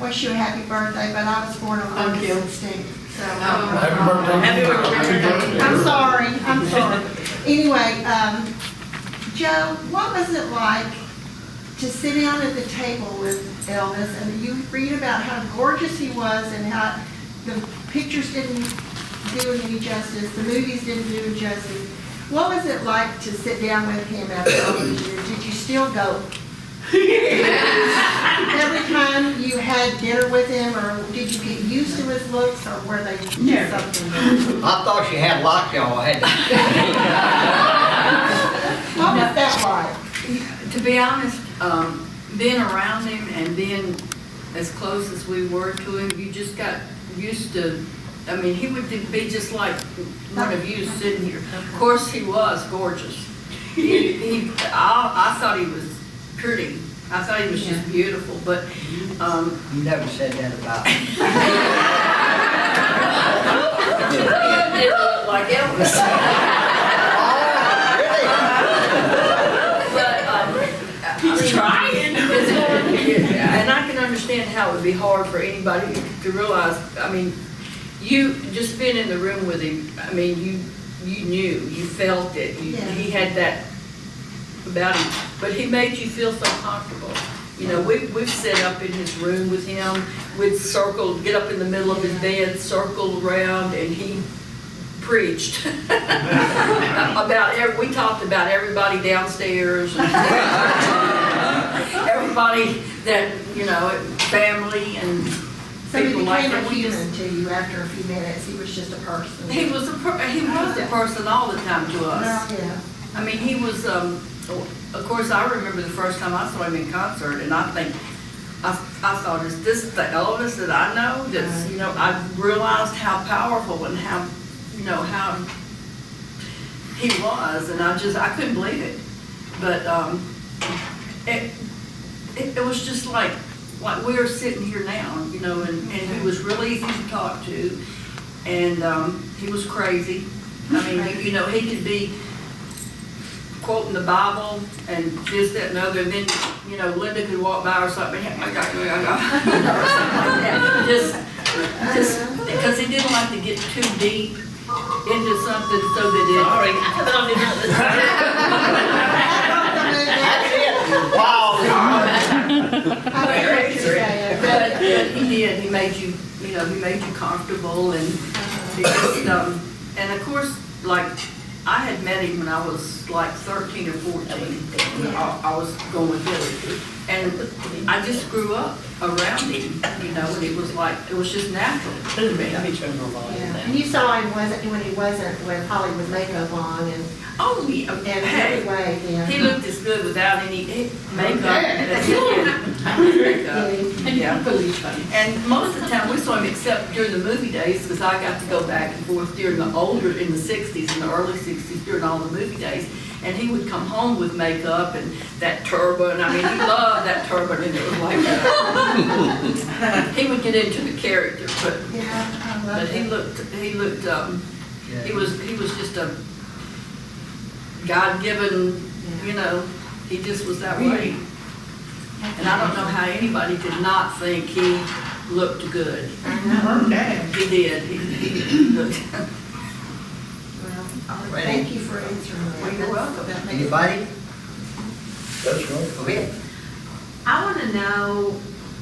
Wish you a happy birthday, but I was born on August 16th. So, Happy birthday. I'm sorry. Anyway, Joe, what was it like to sit down at the table with Elvis and you read about how gorgeous he was and how the pictures didn't do him any justice, the movies didn't do him justice. What was it like to sit down with him after all these years? Did you still go? Every time you had dinner with him, or did you get used to his looks, or were they something? I thought she had lockjaw. What was that like? To be honest, being around him and being as close as we were to him, you just got used to. I mean, he would be just like one of you sitting here. Of course, he was gorgeous. I thought he was pretty. I thought he was just beautiful, but You never said that about me. he didn't look like Elvis. He's trying. And I can understand how it would be hard for anybody to realize. I mean, you just being in the room with him. I mean, you knew, you felt it. He had that about him, but he made you feel so comfortable. You know, we've set up in his room with him. We'd circle, get up in the middle of his bed, circle around, and he preached about we talked about everybody downstairs, and everybody that, you know, family and So he people like became that. a human to you after a few minutes. He was just a person. He was a person all the time to us. Well, yeah. I mean, he was, of course, I remember the first time I saw him in concert, and I thought, is this the Elvis that I know? That's, you know, I realized how powerful and how, you know, how he was, and I couldn't believe it. But it was just like we're sitting here now, you know, and he was really easy to talk to, and he was crazy. I mean, you know, he could be quoting the Bible and this, that, and other, and then, you know, Linda could walk by or something, or something like that. Just because he didn't like to get too deep into something so that it. But he did. He made you, you know, he made you comfortable, and it just, and of course, like, I had met him when I was like 13 or 14. I was going with Billy. And I just grew up around him, you know, and it was just natural to me. Yeah. And you saw him when Holly with makeup on and Oh, yeah. every way, yeah. He looked as good without any makeup as he did. Yeah. And most of the time we saw him, except during the movie days, because I got to go back and forth during in the 60s, in the early 60s, during all the movie days. And he would come home with makeup and that turban. I mean, he loved that turban, and it was like that. He would get into the character, but he was just a God-given, you know, he just was that way. And I don't know how anybody did not think he looked good. He did. He looked. Well, thank you for answering that. Well, you're welcome. Anybody? That's right. Go ahead. I want to know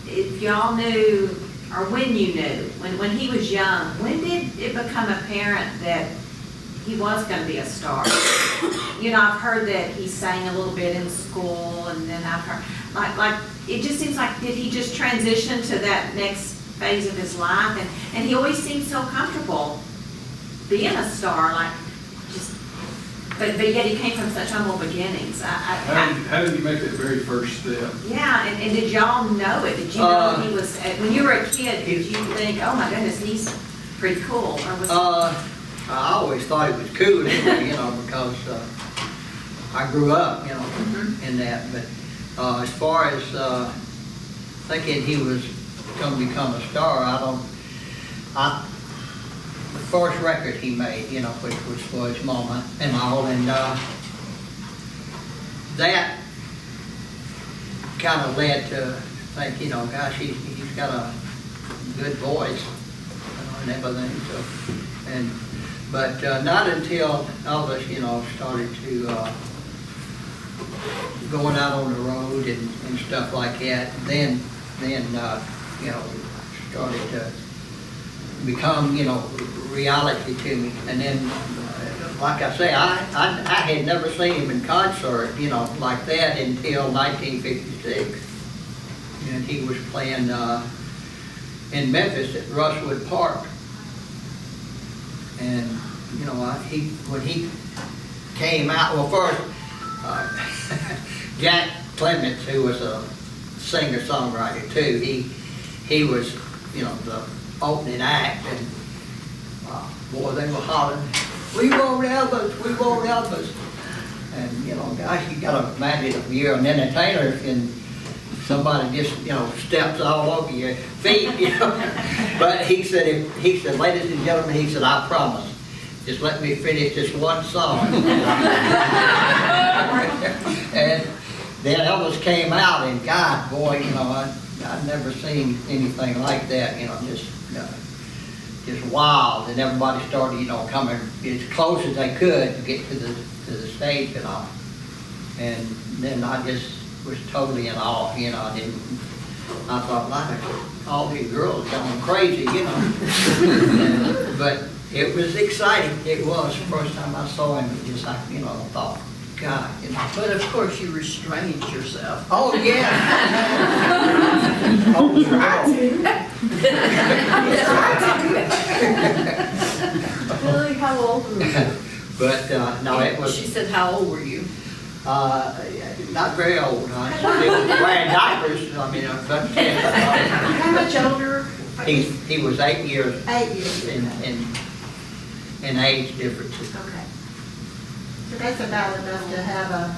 if y'all knew, or when you knew, when he was young, when did it become apparent that he was going to be a star? You know, I've heard that he sang a little bit in school, and then I've heard, like it just seems like, did he just transition to that next phase of his life? And he always seemed so comfortable being a star, like, but yet he came from such humble beginnings. How did you make that very first step? Yeah, and did y'all know it? Did you know he was, when you were a kid, did you think, oh my goodness, he's pretty cool? Or was I always thought it was cool anyway, you know, because I grew up, you know, in that. But as far as thinking he was going to become a star, the first record he made, you know, which was for his mama and all, and that kind of led to think, gosh, he's got a good voice, and everything, so. But not until Elvis, started to, going out on the road and stuff like that, then, started to become, reality to me. And then, like I say, I had never seen him in concert, like that until 1956. And he was playing in Memphis at Rushwood Park. And, when he came out, well, first, Jack Clements, who was a singer-songwriter too, he was, the opening act, and boy, they were hollering, "We want Elvis, we want Elvis." And, gosh, you gotta imagine if you're an entertainer and somebody just, steps all over your feet, But he said, "Ladies and gentlemen," he said, "I promise, just let me finish this one song." And then Elvis came out, and God, boy, I'd never seen anything like that, just wild. And everybody started, coming as close as they could to get to the stage and all. And then I just was totally in awe, I thought, like, all these girls going crazy, But it was exciting. It was the first time I saw him. It just, I thought, God, But of course you restrained yourself. Oh, yeah. Oh, Billy, how old were you? But, no, it was, She said, how old were you? not very old, huh? Still wearing diapers, but, How much older? he was 8 years 8 years. in age differences. Okay. So that's about enough to have a,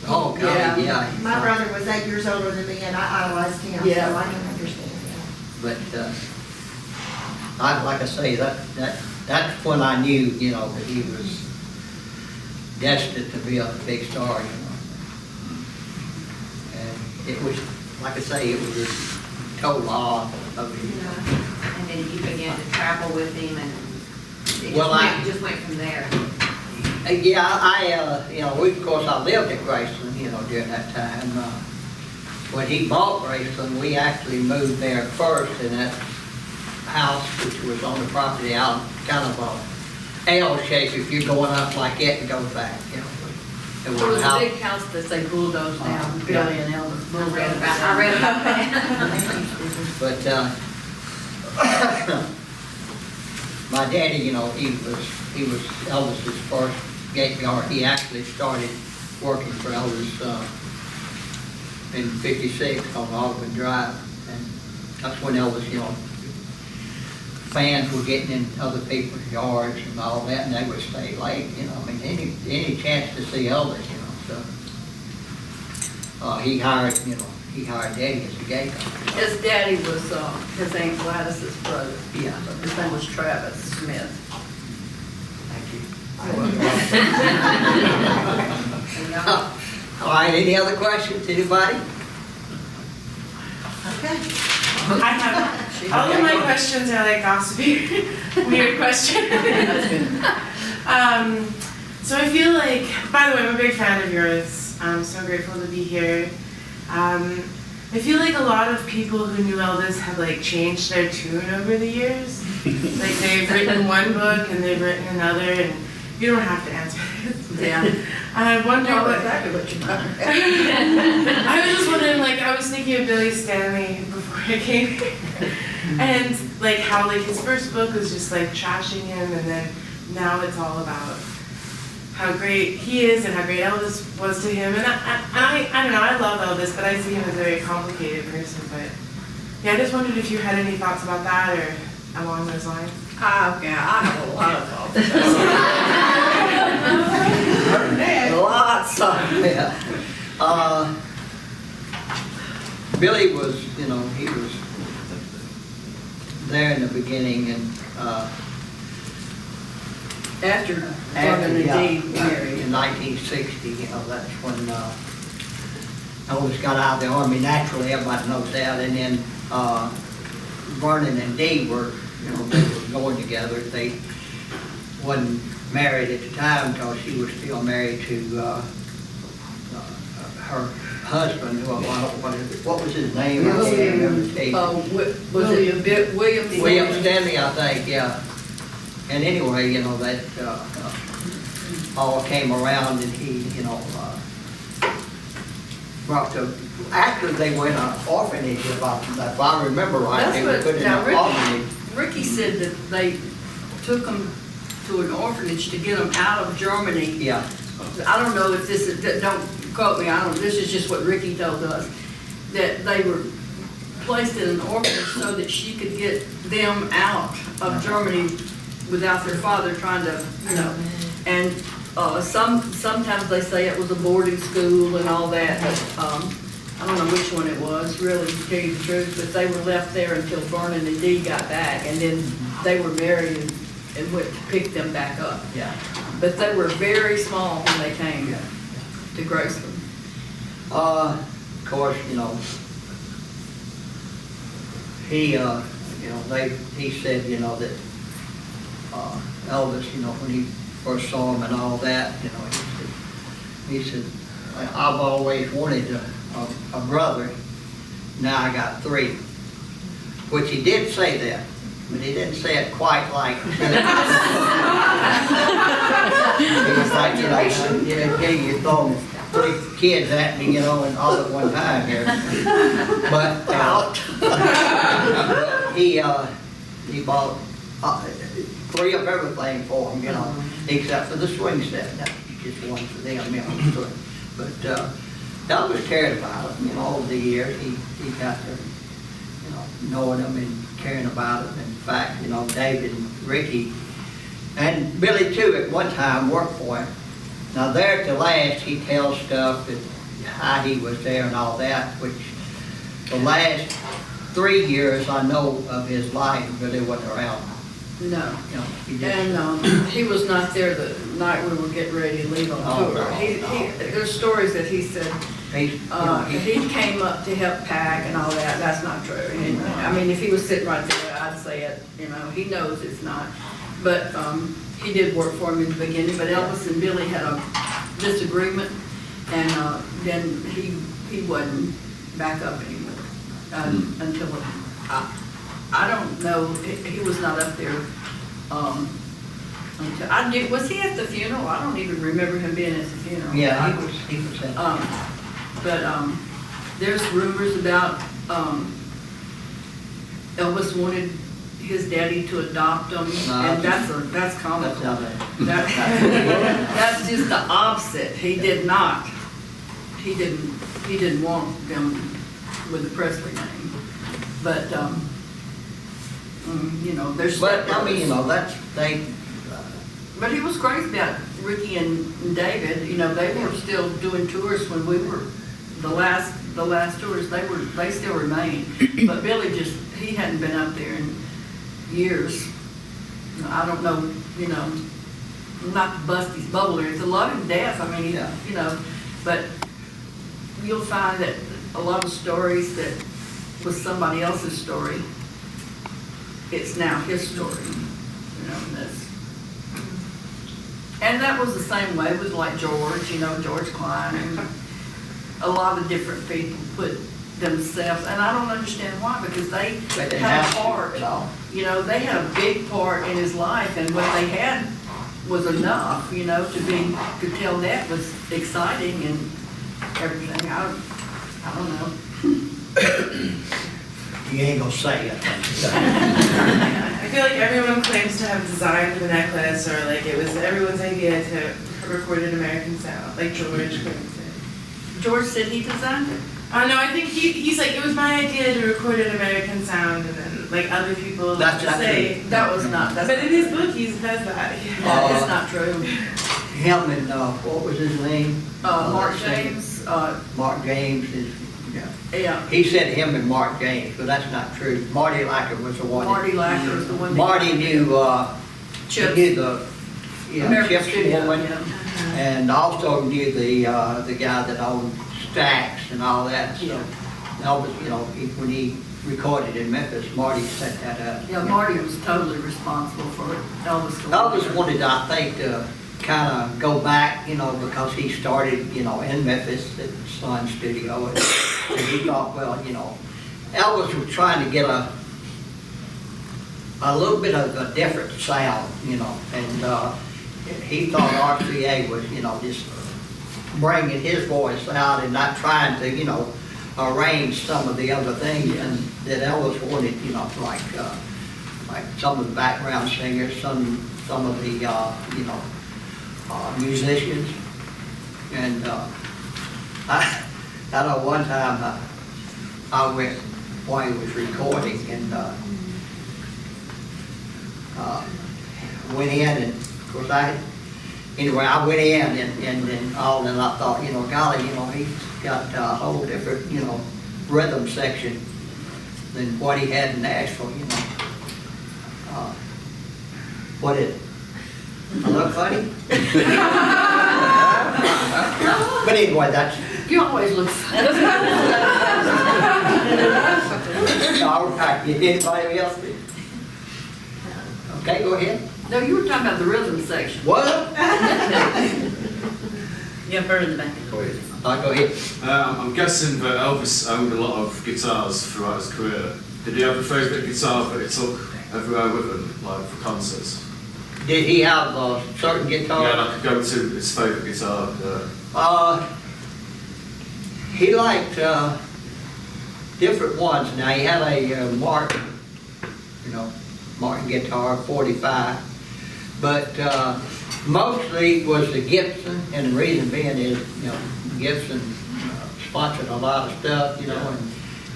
Oh, God, yeah. my brother was 8 years older than me and I idolized him, so Yeah. I can understand that. But, like I say, that's when I knew, that he was destined to be a big star, And it was, like I say, it was a total awe of him. And then you began to travel with him, and it Well, just went from there. Yeah, of course, I lived at Graceland, during that time. When he bought Graceland, we actually moved there first in that house, which was on the property out, kind of a L shape. If you're going up like that, it goes back, It It was a big house that they bulldozed down, Billy and Elvis I read bulldozed about down. that. But, my daddy, he was Elvis's first gate guard. He actually started working for Elvis, in '56 on Audubon Drive. And that's when Elvis, fans were getting in other people's yards and all that, and they would stay late, any chance to see Elvis, so. He hired Daddy as a gate guard. His daddy was, his Aunt Gladys's brother. Yeah. His name was Travis Smith. Thank you. All right, any other questions, anybody? Okay. I have, all of my questions are like gossipy, weird questions. So I feel like, by the way, I'm a big fan of yours. I'm so grateful to be here. I feel like a lot of people who knew Elvis have like changed their tune over the years. Like they've written one book and they've written another, and you don't have to answer this. Yeah. I wonder know what. exactly what you're talking about. I was just wondering, like, I was thinking of Billy Stanley before I came here. And, like, how, like, his first book was just, like, trashing him, and then now it's all about how great he is and how great Elvis was to him. And I don't know, I love Elvis, but I see him as a very complicated person. But, yeah, I just wondered if you had any thoughts about that or along those lines. Yeah, I have a lot of thoughts. Lots of. Yeah. Billy was, he was there in the beginning, and After Northern and Dee married. in 1960, that's when Elvis got out of the Army naturally, everybody knows that, and then, Vernon and Dee were, they were going together. They wasn't married at the time because she was still married to, her husband, who, what was his name? I can't remember. Was it William? William Stanley, I think, yeah. And anyway, that, all came around and he, brought to, after they were in an orphanage, if I remember right, they were That's put what, in now an orphanage. Ricky said that they took them to an orphanage to get them out of Germany. Yeah, I don't know if this is, don't quote me, this is just what Ricky told us, that they were placed in an orphanage so that she could get them out of Germany without their father trying to, and sometimes they say it was a boarding school and all that, but I don't know which one it was, really, to tell you the truth, but they were left there until Vernon and Dee got back, and then they were married and went to pick them back up. yeah. But they were very small when they came to Graceland. Of course, he, he said, that, Elvis, when he first saw him and all that, he said, I've always wanted a brother, now I got 3. Which he did say that, but he didn't say it quite like. He was like, you're throwing 3 kids at me, and all at one time here. But he bought 3 of everything for him, except for the swing set. That's just one for them, But Elvis cared about it, over the years. He got to, knowing them and caring about them. In fact, David and Ricky and Billy too at one time worked for him. Now there at the last, he tells stuff that how he was there and all that, which the last 3 years I know of his life, Billy wasn't around. No. He just, And he was not there the night we were getting ready to leave on tour. There's stories that he said he came up to help pack and all that. That's not true. And, I mean, if he was sitting right there, I'd say it. He knows it's not. But he did work for him in the beginning. But Elvis and Billy had a disagreement, and then he wasn't back up anymore until I don't know. He was not up there. Until was he at the funeral? I don't even remember him being at the funeral. yeah, he was at But there's rumors about Elvis wanted his daddy to adopt him, and that's comical. That's just the opposite. He did not. He didn't want them with the Presley name. But there's. But I mean, that's they. But he was crazy about Ricky and David. They were still doing tours when we were the last tours. They still remained. But Billy he hadn't been up there in years. I don't know. Not to bust his bubble or anything. Love him to death. I mean, but you'll find that a lot of stories that was somebody else's story, it's now his story. And that was the same way with like George, George Klein, and a lot of different people put themselves, and I don't understand why, because they had a part, they had a big part in his life, and what they had was enough, to tell that was exciting and everything. I don't know. You ain't gonna say it. I feel like everyone claims to have designed the necklace, or like it was everyone's idea to record an American sound, like George claims it. George said he designed it? No, I think he's like, it was my idea to record an American sound, and then like other people That's not say. true. That was not, that's But in his book, he says that. it's not true. Him and, what was his name? Mark James, Mark James is, yeah. he said him and Mark James, but that's not true. Marty Lacker was the one. Marty Lacker was the one. Marty knew, Chips. knew the, American Chips Studio, woman, yeah. and also knew the guy that owned stacks and all that, so. Elvis, you know, when he recorded in Memphis, Marty set that up. Yeah, Marty was totally responsible for Elvis. Elvis wanted, I think, to kind of go back, you know, because he started, you know, in Memphis at the Sun Studio, and he thought, well, you know, Elvis was trying to get a little bit of a different sound, you know, and he thought RCA was, you know, just bringing his voice out and not trying to, you know, arrange some of the other things and that Elvis wanted, you know, like some of the background singers, some of the, you know, musicians. And I know one time I went while he was recording and went in and of course I went in and I thought, you know, golly, you know, he's got a whole different, you know, rhythm section than what he had in Nashville, you know. What is it? I look funny? But anyway, that's, You always look funny. anybody else? Okay, go ahead. No, you were talking about the rhythm section. What? You have her in the back. Go ahead. I'm guessing that Elvis owned a lot of guitars throughout his career. Did he have a favourite guitar that he took everywhere with him, like for concerts? Did he have a certain guitar? Yeah, like go to his favourite guitar. He liked different ones. Now he had a Martin, you know, Martin guitar, 45, but mostly was the Gibson, and the reason being is, you know, Gibson sponsored a lot of stuff, you know,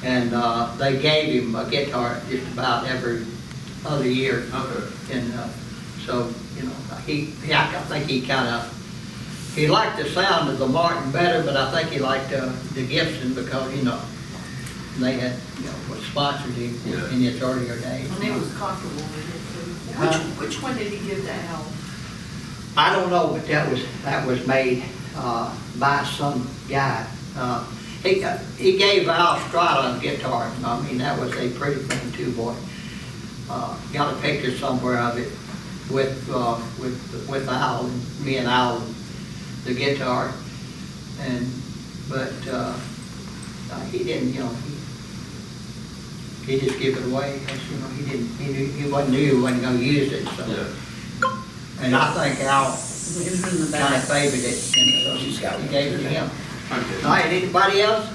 and they gave him a guitar just about every other year. Okay. And so, you know, I think he liked the sound of the Martin better, but I think he liked the Gibson because, you know, they had, you know, was sponsored him in his earlier days. And he was comfortable with it too. Which one did he give to Al? I don't know, but that was made by some guy. He gave Al Strada a guitar. I mean, that was a pretty thing too, boy. Got a picture somewhere of it with Al, and me and Al, the guitar, but he didn't, you know, he just gave it away. You know, he knew he wasn't going to use it. So. Yeah. And I think Al It was in the kind of back. favored it, and so he gave it to him. Thank you. All right, anybody else?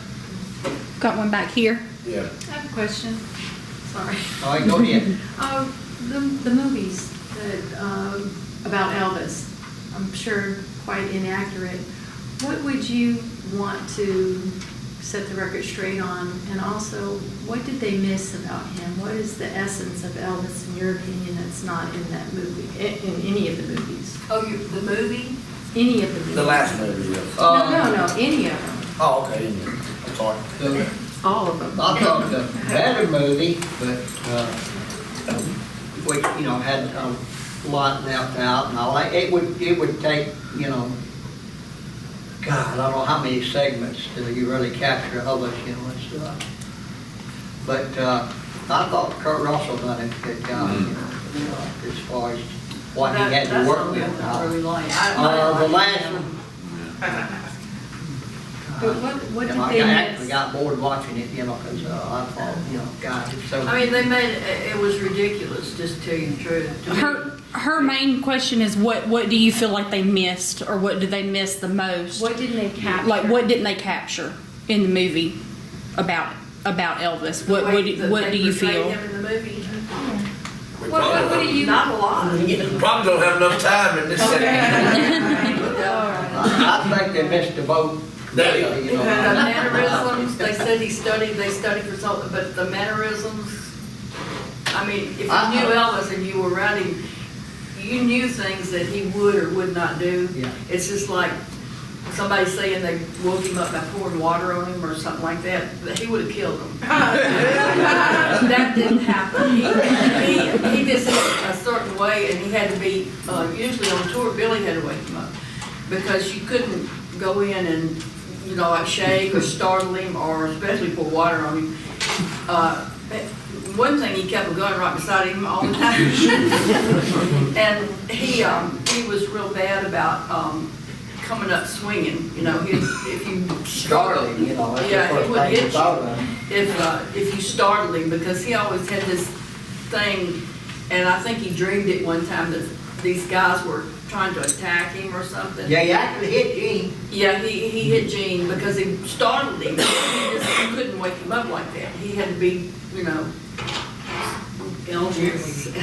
Got one back here. Yeah. I have a question. Sorry. All right, go ahead. The movies that, about Elvis, I'm sure quite inaccurate. What would you want to set the record straight on? And also, what did they miss about him? What is the essence of Elvis, in your opinion, that's not in that movie, in any of the movies? Oh, the movie? Any of the movies? The last movie, yeah. No, any of them. Oh, okay, yeah. I'm sorry. All of them. I thought the better movie, but, which, you know, had a lot left out and all that. It would take, you know, God, I don't know how many segments till you really capture Elvis, you know. But I thought Kurt Russell done a good job, you know, as far as what he had to work with. That's something I really like. The last one, But what you did know, I they actually miss? got bored watching it, you know, because I thought, you know, God, it's so. I mean, they made, it was ridiculous, just to tell you the truth. To me. Her main question is what do you feel like they missed, or what did they miss the most? What didn't they capture? Like what didn't they capture in the movie about Elvis? What do you feel? Him in the movie. We What do you? Not a lot. Probably don't have enough time in this second. I think they missed the boat. There you You know. The mannerisms, they said they studied for something, but the mannerisms, I mean, if you knew Elvis and you were around him, you knew things that he would or would not do. Yeah. It's just like somebody saying they woke him up by pouring water on him or something like that, he would have killed them. That didn't happen. He just a certain way, and he had to be, usually on tour, Billy had to wake him up, because you couldn't go in and you know, like shake or startle him, or especially pour water on him. One thing, he kept a gun right beside him all the time. And he was real bad about coming up swinging, you know, if you startled Starting, you know, that's Yeah, the it first would thing you hit thought you of. if you startled him, because he always had this thing, and I think he dreamed it one time that these guys were trying to attack him or something. Yeah, you actually hit Gene. Yeah, he hit Gene because he startled him. You couldn't wake him up like that. He had to be, you know, Elvis,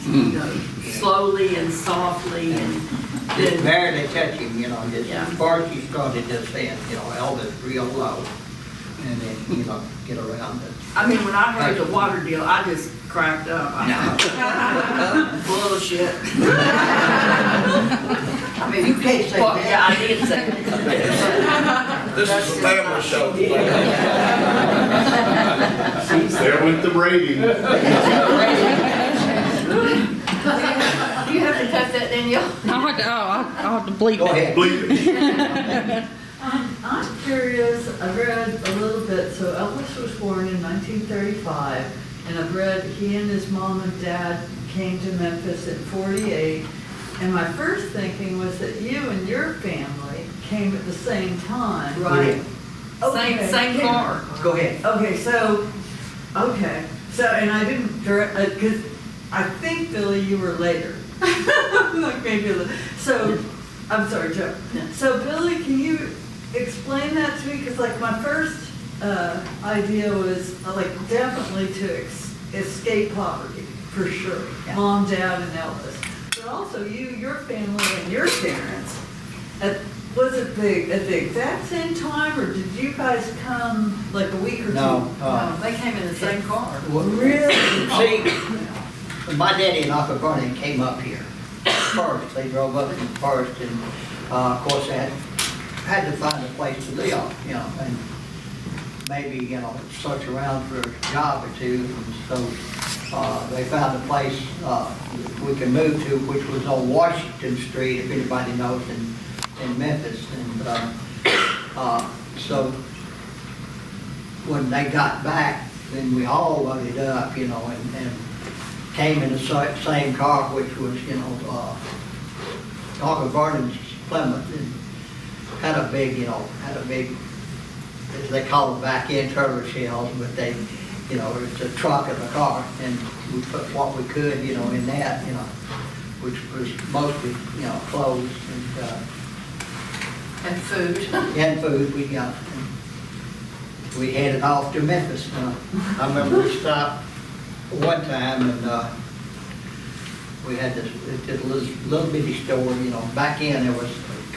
you know, slowly and softly, and Just then, barely touch him, you know, just Yeah. as far as you started just saying, you know, Elvis real low. And then, you know, get around it. I mean, when I heard the water deal, I just cracked up. I thought, bullshit. I mean, You can't say well, that. yeah, I did say it. This is a family show. There went the rating. You have to cut that, Danielle. I'll have to bleep Go it. ahead. Bleep it. I'm curious, I've read a little bit, so Elvis was born in 1935, and I've read he and his mom and dad came to Memphis in 48, and my first thinking was that you and your family came at the same time. Right. Okay. Same car. Go ahead. Okay, so, and I didn't, because I think, Billy, you were later. Like maybe a little, so, I'm sorry, Joe. So Billy, can you explain that to me? Because like my first idea was like definitely to escape poverty, for sure. Yeah. Mom, dad, and Elvis. But also you, your family, and your parents. Was it at the exact same time, or did you guys come like a week or two? No. No, they came in the same car. Really? See, my daddy and Uncle Vernon came up here first. They drove up here first, and of course they had to find a place to live, you know, and maybe, you know, search around for a job or two. And so they found a place we could move to, which was on Washington Street, if anybody knows, in Memphis. And so when they got back, then we all loaded up, you know, and came in the same car, which was, you know, Uncle Vernon's Plymouth, and had a big, as they call them back in, turtle shells, but they, you know, it's a truck in the car, and we put what we could, you know, in that, you know, which was mostly, you know, clothes And food. and food we got. And we headed off to Memphis. I remember we stopped one time, and we had this little bitty store, you know. Back in there was,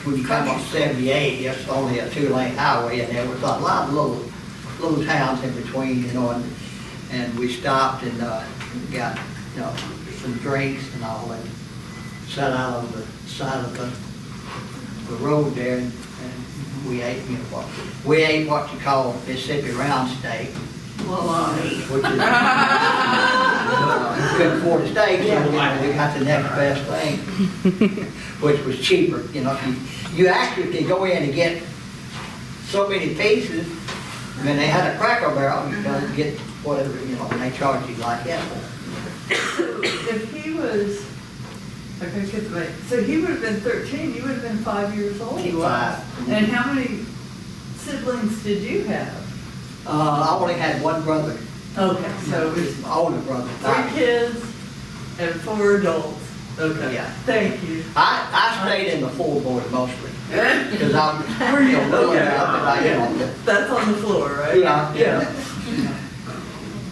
when you come on 78, it's only a 2-lane highway, and there was a lot of little towns in between, you know, and we stopped and got, you know, some drinks and all, and sat out on the side of the road there, and we ate, you know, what you call Mississippi round steak, which is, couldn't afford a steak, so you know, we got the next best thing, which was cheaper, you know. You actually could go in and get so many pieces, and then they had a Cracker Barrel, you know, get whatever, you know, and they charge you like that. So if he was, okay, good, wait, so he would have been 13, you would have been 5 years old? He was. And how many siblings did you have? I only had one brother, Okay, so it was my older brother. 3 kids and 4 adults. Okay, Yeah. thank you. I stayed in the floorboard mostly, because I'm, you know, little Okay. enough that I, you know, That's on the floor, right? Yeah.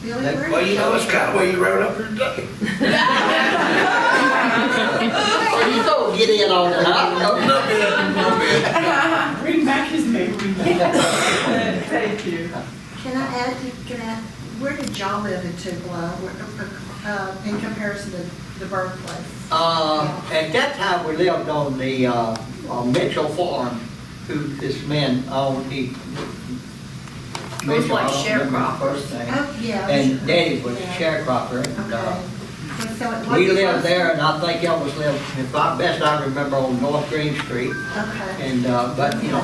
Billy, That- where Well, did you know, it's kind of where you rode up here today. you don't get in on that. Bring back his memory. Thank you. Can I add, where did y'all live in Tupelo, in comparison to the birthplace? At that time, we lived on the on Mitchell Farm, who this man owned. He was like I don't remember sharecroppers. his first name. Oh, yeah. And Daddy was a Yeah. sharecropper. And, Okay. So it we wasn't lived close- there, and I think Elvis lived, if best I remember, on North Green Street. Okay. And, but, you know,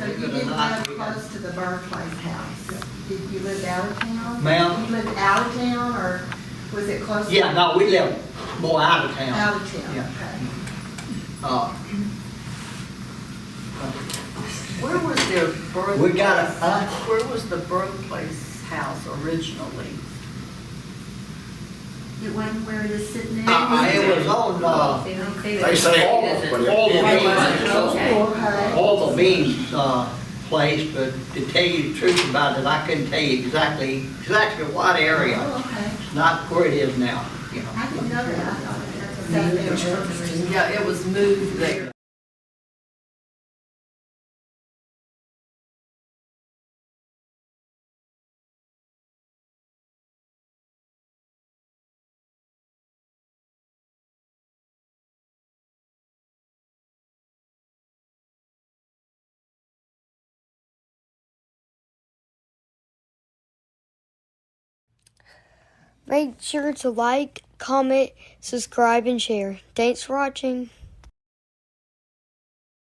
So you didn't live close to the birthplace house? Did you live out of town? Ma'am? You lived out of town, or was it close? to- Yeah, no, we live more out of town. Out of town, Yeah. okay. Uh, Where was their birthplace? We got a- Where was the birthplace house originally? It wasn't where it is sitting now? It was on, They say all, but all the Okay. Okay. all the beans, place, but to tell you the truth about it, I couldn't tell you exactly what area. Oh, okay. Not where it is now, you know. I didn't know that. I thought it was that there. Yeah, it was moved there. Make sure to like, comment, subscribe, and share. Thanks for watching.